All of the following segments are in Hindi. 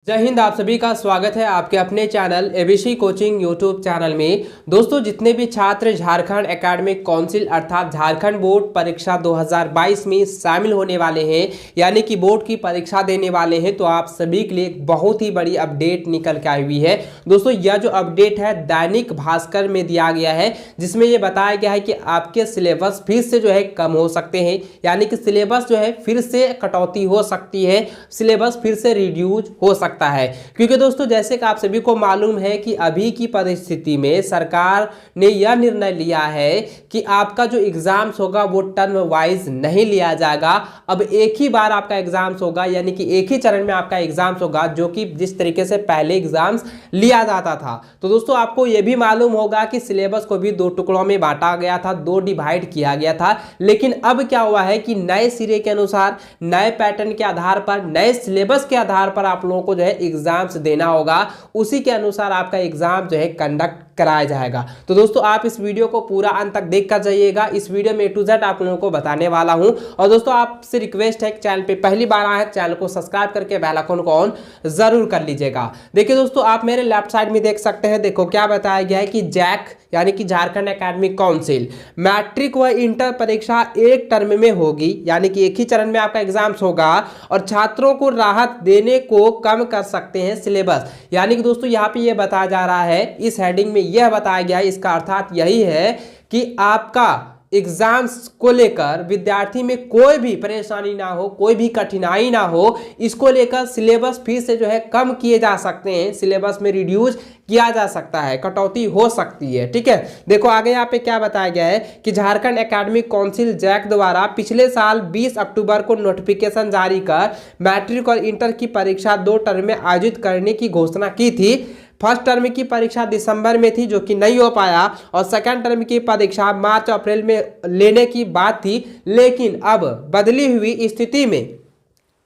जय हिंद। आप सभी का स्वागत है आपके अपने channel ABC coaching YouTube channel में। दोस्तों, जितने भी छात्र झारखंड एकेडमिक काउंसिल अर्थात झारखंड बोर्ड परीक्षा 2022 में शामिल होने वाले हैं, यानी कि बोर्ड की परीक्षा देने वाले हैं, तो आप सभी के लिए एक बहुत ही बड़ी अपडेट निकल के आई हुई है। दोस्तों, यह जो अपडेट है दैनिक भास्कर में दिया गया है, जिसमें यह बताया गया है कि आपके सिलेबस फिर से जो है कम हो सकते हैं, यानी कि सिलेबस जो है फिर से कटौती हो सकती है, सिलेबस फिर से रिड्यूस हो सकता है। क्योंकि दोस्तों, जैसे कि आप सभी को मालूम है कि अभी की परिस्थिति में सरकार ने यह निर्णय लिया है कि आपका जो एग्जाम्स होगा वो टर्म वाइज नहीं लिया जाएगा। अब एक ही बार आपका एग्जाम्स होगा, यानी कि एक ही चरण में आपका एग्जाम्स होगा, जो कि जिस तरीके से पहले एग्जाम्स लिया जाता था। तो दोस्तों, आपको यह भी मालूम होगा कि सिलेबस को भी दो टुकड़ों में बांटा गया था, दो डिवाइड किया गया था। लेकिन अब क्या हुआ है कि नए सिरे के अनुसार, नए पैटर्न के आधार पर, नए सिलेबस के आधार पर आप लोगों को जो है एग्जाम्स देना होगा। उसी के अनुसार आपका एग्जाम जो है कंडक्ट कराया जाएगा। तो दोस्तों, आप इस वीडियो को पूरा अंत तक देख कर जाइएगा। इस वीडियो में A to Z आप लोगों को बताने वाला हूं। और दोस्तों, आपसे रिक्वेस्ट है कि चैनल पे पहली बार आए हैं, चैनल को सब्सक्राइब करके बेल आइकन को ऑन जरूर कर लीजिएगा। देखिए दोस्तों, आप मेरे लेफ्ट साइड में देख सकते हैं। देखो क्या बताया गया है कि जैक यानी कि झारखंड एकेडमिक काउंसिल मैट्रिक व इंटर परीक्षा एक टर्म में होगी, यानी कि एक ही चरण में आपका एग्जाम्स होगा, और छात्रों को राहत देने को कम कर सकते हैं सिलेबस। यानी कि दोस्तों, यहाँ पे ये बताया जा रहा है, इस हेडिंग में यह बताया गया है, इसका अर्थात यही है कि आपका एग्जाम्स को लेकर विद्यार्थी में कोई भी परेशानी ना हो, कोई भी कठिनाई ना हो, इसको लेकर सिलेबस फिर से जो है कम किए जा सकते हैं, सिलेबस में रिड्यूस किया जा सकता है, कटौती हो सकती है। ठीक है, देखो आगे यहाँ पे क्या बताया गया है कि झारखंड एकेडमिक काउंसिल जैक द्वारा पिछले साल 20 अक्टूबर को नोटिफिकेशन जारी कर मैट्रिक और इंटर की परीक्षा दो टर्म में आयोजित करने की घोषणा की थी। फर्स्ट टर्म की परीक्षा दिसंबर में थी, जो कि नहीं हो पाया, और सेकंड टर्म की परीक्षा मार्च अप्रैल में लेने की बात थी। लेकिन अब बदली हुई स्थिति में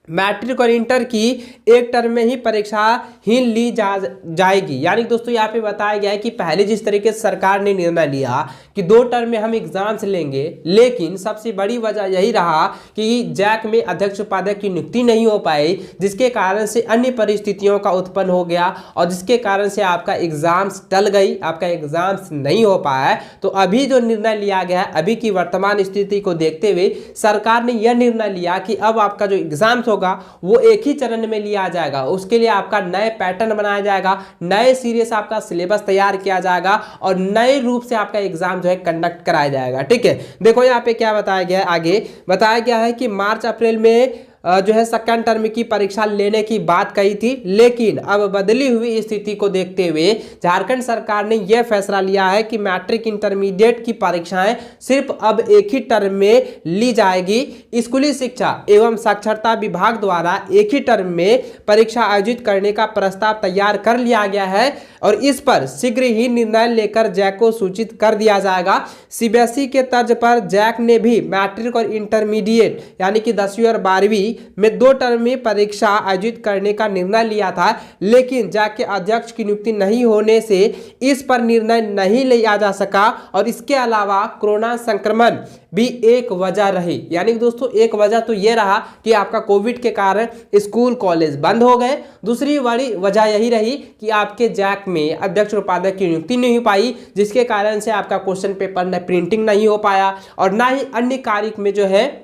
मैट्रिक और इंटर की एक टर्म में ही परीक्षा ही ली जाएगी। यानी दोस्तों, यहाँ पे बताया गया है कि पहले जिस तरीके से सरकार ने निर्णय लिया कि दो टर्म में हम एग्जाम्स लेंगे, लेकिन सबसे बड़ी वजह यही रहा कि जैक में अध्यक्ष उपाध्यक्ष की नियुक्ति नहीं हो पाई, जिसके कारण से अन्य परिस्थितियों का उत्पन्न हो गया, और जिसके कारण से आपका एग्जाम्स टल गई, आपका एग्जाम्स नहीं हो पाया। तो अभी जो निर्णय लिया गया है, अभी की वर्तमान स्थिति को देखते हुए सरकार ने यह निर्णय लिया कि अब आपका जो एग्जाम्स होगा वो एक ही चरण में लिया जाएगा। उसके लिए आपका नए पैटर्न बनाया जाएगा, नए सिरे से आपका सिलेबस तैयार किया जाएगा, और नए रूप से आपका एग्जाम जो है कंडक्ट कराया जाएगा। ठीक है, देखो यहाँ पे क्या बताया गया है, आगे बताया गया है कि मार्च अप्रैल में जो है सेकंड टर्म की परीक्षा लेने की बात कही थी। लेकिन अब बदली हुई स्थिति को देखते हुए झारखंड सरकार ने यह फैसला लिया है कि मैट्रिक इंटरमीडिएट की परीक्षाएं सिर्फ अब एक ही टर्म में ली जाएगी। स्कूली शिक्षा एवं साक्षरता विभाग द्वारा एक ही टर्म में परीक्षा आयोजित करने का प्रस्ताव तैयार कर लिया गया है, और इस पर शीघ्र ही निर्णय लेकर जैक को सूचित कर दिया जाएगा। सीबीएसई के तर्ज पर जैक ने भी मैट्रिक और इंटरमीडिएट यानी कि 10वीं और 12वीं में दो टर्म में परीक्षा आयोजित करने का निर्णय लिया था। लेकिन जैक के अध्यक्ष की नियुक्ति नहीं होने से इस पर निर्णय नहीं लिया जा सका, और इसके अलावा कोरोना संक्रमण भी एक वजह रही। यानी दोस्तों, एक वजह तो यह रहा कि आपका कोविड के कारण स्कूल कॉलेज बंद हो गए। दूसरी बड़ी वजह यही रही कि आपके जैक में अध्यक्ष उपाध्यक्ष की नियुक्ति नहीं हो पाई, जिसके कारण से आपका क्वेश्चन पेपर प्रिंटिंग नहीं हो पाया, और ना ही अन्य कार्य में जो है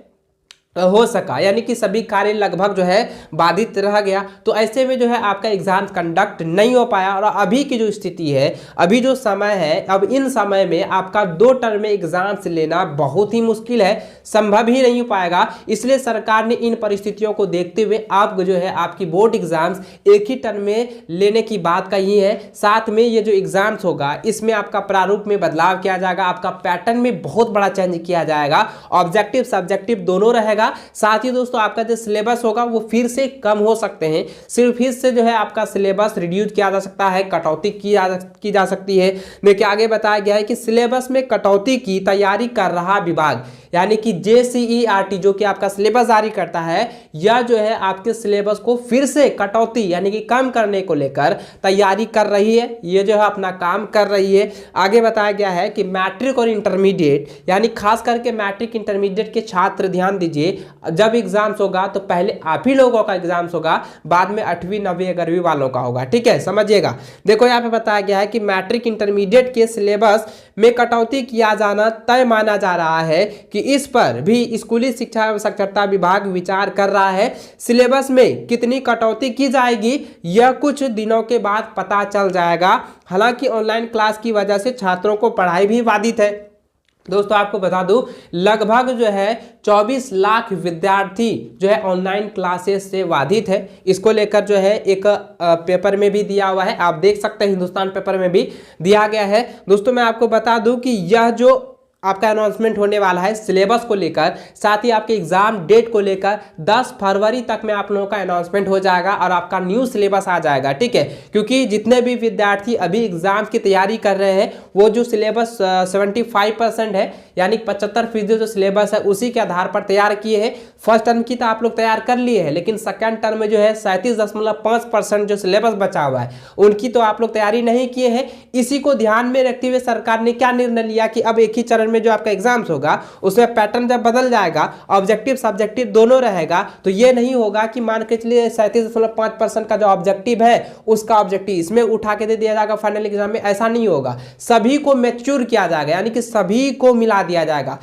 हो सका, यानी कि सभी कार्य लगभग जो है बाधित रह गया। तो ऐसे में जो है आपका एग्जाम कंडक्ट नहीं हो पाया। और अभी की जो स्थिति है, अभी जो समय है, अब इन समय में आपका दो टर्म में एग्जाम्स लेना बहुत ही मुश्किल है, संभव ही नहीं हो पाएगा। इसलिए सरकार ने इन परिस्थितियों को देखते हुए आप जो है आपकी बोर्ड एग्जाम्स एक ही टर्म में लेने की बात कही है। साथ में ये जो एग्जाम्स होगा, इसमें आपका प्रारूप में बदलाव किया जाएगा, आपका पैटर्न में बहुत बड़ा चेंज किया जाएगा, ऑब्जेक्टिव सब्जेक्टिव दोनों रहेगा। साथ ही दोस्तों, आपका जो सिलेबस होगा वो फिर से कम हो सकते हैं, सिर्फ फिर से जो है आपका सिलेबस रिड्यूस किया जा सकता है, कटौती की जा सकती है। देखिए आगे बताया गया है कि सिलेबस में कटौती की तैयारी कर रहा विभाग, यानी कि JCERT जो कि आपका सिलेबस जारी करता है, यह जो है आपके सिलेबस को फिर से कटौती यानी कि कम करने को लेकर तैयारी कर रही है, ये जो है अपना काम कर रही है। आगे बताया गया है कि मैट्रिक और इंटरमीडिएट यानी खास करके मैट्रिक इंटरमीडिएट के छात्र ध्यान दीजिए जब एग्जाम्स होगा तो पहले आप ही लोगों का एग्जाम्स होगा, बाद में 8वीं 9वीं 11वीं वालों का होगा। ठीक है, समझिएगा। देखो यहाँ पे बताया गया है कि मैट्रिक इंटरमीडिएट के सिलेबस में कटौती किया जाना तय माना जा रहा है कि इस पर भी स्कूली शिक्षा एवं साक्षरता विभाग विचार कर रहा है। सिलेबस में कितनी कटौती की जाएगी यह कुछ दिनों के बाद पता चल जाएगा। हालांकि ऑनलाइन क्लास की वजह से छात्रों को पढ़ाई भी बाधित है। दोस्तों आपको बता दूं, लगभग जो है 24 लाख विद्यार्थी जो है ऑनलाइन क्लासेस से बाधित है। इसको लेकर जो है एक पेपर में भी दिया हुआ है, आप देख सकते हैं, हिंदुस्तान पेपर में भी दिया गया है। दोस्तों मैं आपको बता दूं कि यह जो आपका अनाउंसमेंट होने वाला है सिलेबस को लेकर, साथ ही आपके एग्जाम डेट को लेकर 10 फरवरी तक में आप लोगों का अनाउंसमेंट हो जाएगा और आपका न्यू सिलेबस आ जाएगा। ठीक है, क्योंकि जितने भी विद्यार्थी अभी एग्जाम की तैयारी कर रहे हैं वो जो सिलेबस 75% है, यानी 75% जो सिलेबस है उसी के आधार पर तैयार किए हैं। फर्स्ट टर्म की तो आप लोग तैयार कर लिए हैं, लेकिन सेकेंड टर्म में जो है 37.5% जो सिलेबस बचा हुआ है उनकी तो आप लोग तैयारी नहीं किए हैं। इसी को ध्यान में रखते हुए सरकार ने क्या निर्णय लिया कि अब एक ही चरण में जो आपका एग्जाम्स होगा उसमें पैटर्न जब बदल जाएगा, ऑब्जेक्टिव सब्जेक्टिव दोनों रहेगा, तो ये नहीं होगा कि मान के चलिए 37.5% का जो ऑब्जेक्टिव है उसका ऑब्जेक्टिव इसमें उठा के दे दिया जाएगा फाइनल एग्जाम में। ऐसा नहीं होगा, सभी को मैच्योर किया जाएगा, यानी कि सभी को मिला दिया जाएगा।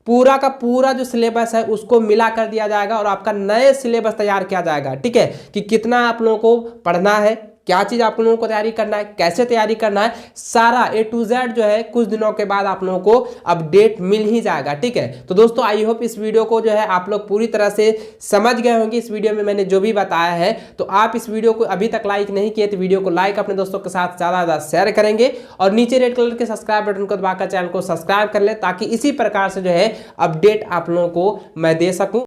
पूरा का पूरा जो सिलेबस है उसको मिला कर दिया जाएगा और आपका नए सिलेबस तैयार किया जाएगा। ठीक है, कि कितना आप लोगों को पढ़ना है, क्या चीज आप लोगों को तैयारी करना है, कैसे तैयारी करना है, सारा A to Z जो है कुछ दिनों के बाद आप लोगों को अपडेट मिल ही जाएगा। ठीक है, तो दोस्तों आई होप इस वीडियो को जो है आप लोग पूरी तरह से समझ गए होंगे। इस वीडियो में मैंने जो भी बताया है, तो आप इस वीडियो को अभी तक लाइक नहीं किए तो वीडियो को लाइक अपने दोस्तों के साथ ज़्यादा शेयर करेंगे और नीचे रेड कलर के सब्सक्राइब बटन को दबाकर चैनल को सब्सक्राइब कर ले, ताकि इसी प्रकार से जो है अपडेट आप लोगों को मैं दे सकूँ।